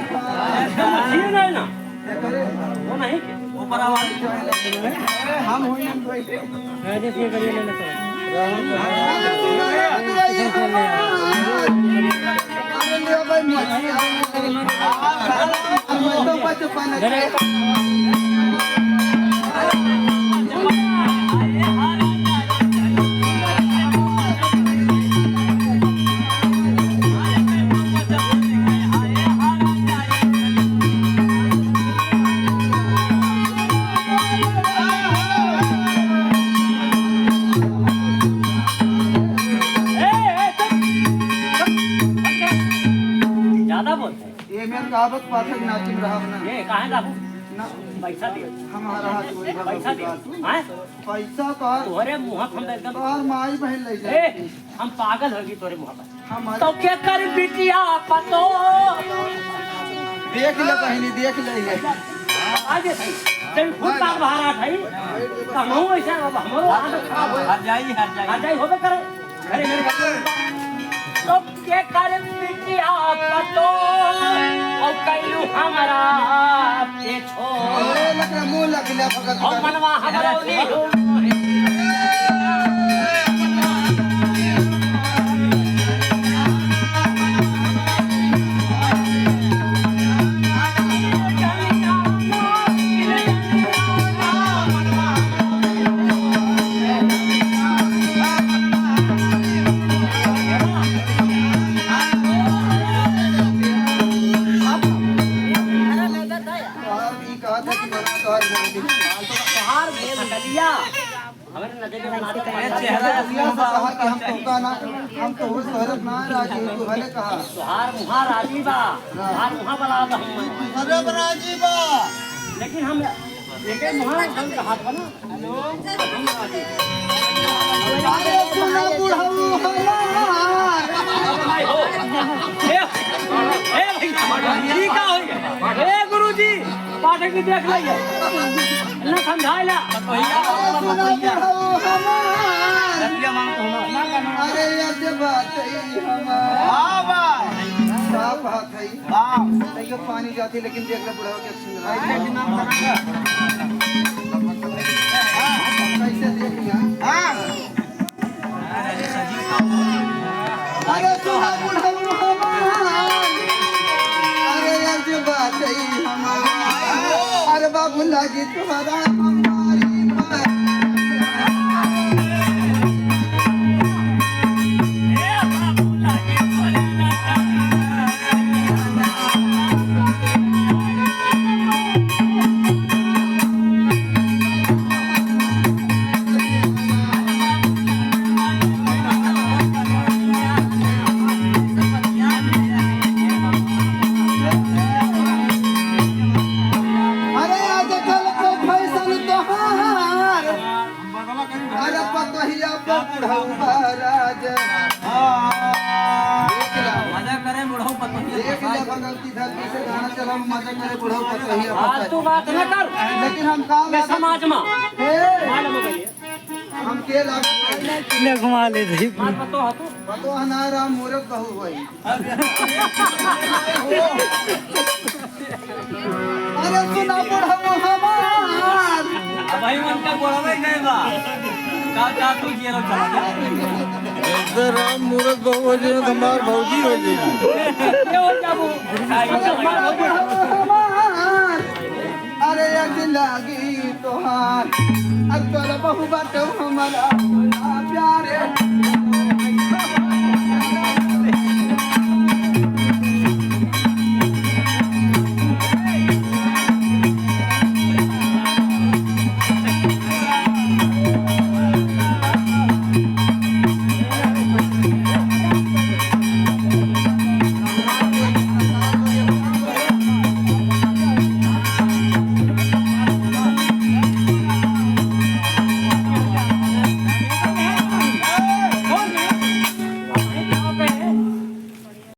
नहीं ना वो नहीं के ऊपर आवाज हम हो देखिए करिए लेना कहावत पाठक नाचिम रहा ना ये कहां बाबू ना पैसा दे हमारा हाथ कोई पैसा दे हैं पैसा तो तोरे मुंह हम एकदम और माई बहन ले ए जाए हम पागल होगी तोरे मुंह पर हम तो क्या कर बिटिया पतो देख ले बहनी देख ले आजे भाई जब खुद का बाहर आ भाई कहूं ऐसा हमरो आदत खराब हर जाई होबे करे घरे मेरे तो क्या कर बिटिया पतो और कैलू हमारा पे छोड़ लगा मुंह लग ले भगत और मनवा हमरा ओली हमारे नजर में नाते का चेहरा कहा कि हम तो उस शहरत ना राजी तू भले कहा सुहार मुहार राजी बा सुहार मुहार बला हम अरे राजी बा लेकिन हम एक मुहार हम कहा था ना हेलो अरे सुना बुढ़ऊ हमार भाई हो ए भैया ठीक हो ए गुरुजी पाठक भी देख लिया ना समझाइला अरे बात पानी जाती लेकिन देख ले बुढ़ा के कैसे देख लिया अरे सुहा बुढ़ा अरे बात अरे बाबू लागी तुम्हारा हमारी तू बात न कर लेकिन हम काम समाज में हम के लाग ने घुमा ले दे पतो हनारा मूर्ख कहू भाई अरे सुना बुढ़ऊ हमार भाई मन का बोलवे नहीं बा का तू ये लो चला जा राम मूर्ख बहु जे हमार भौजी हो जे ये हो जाबू अरे अज लागी तोहार अकल बहु बाटो हमारा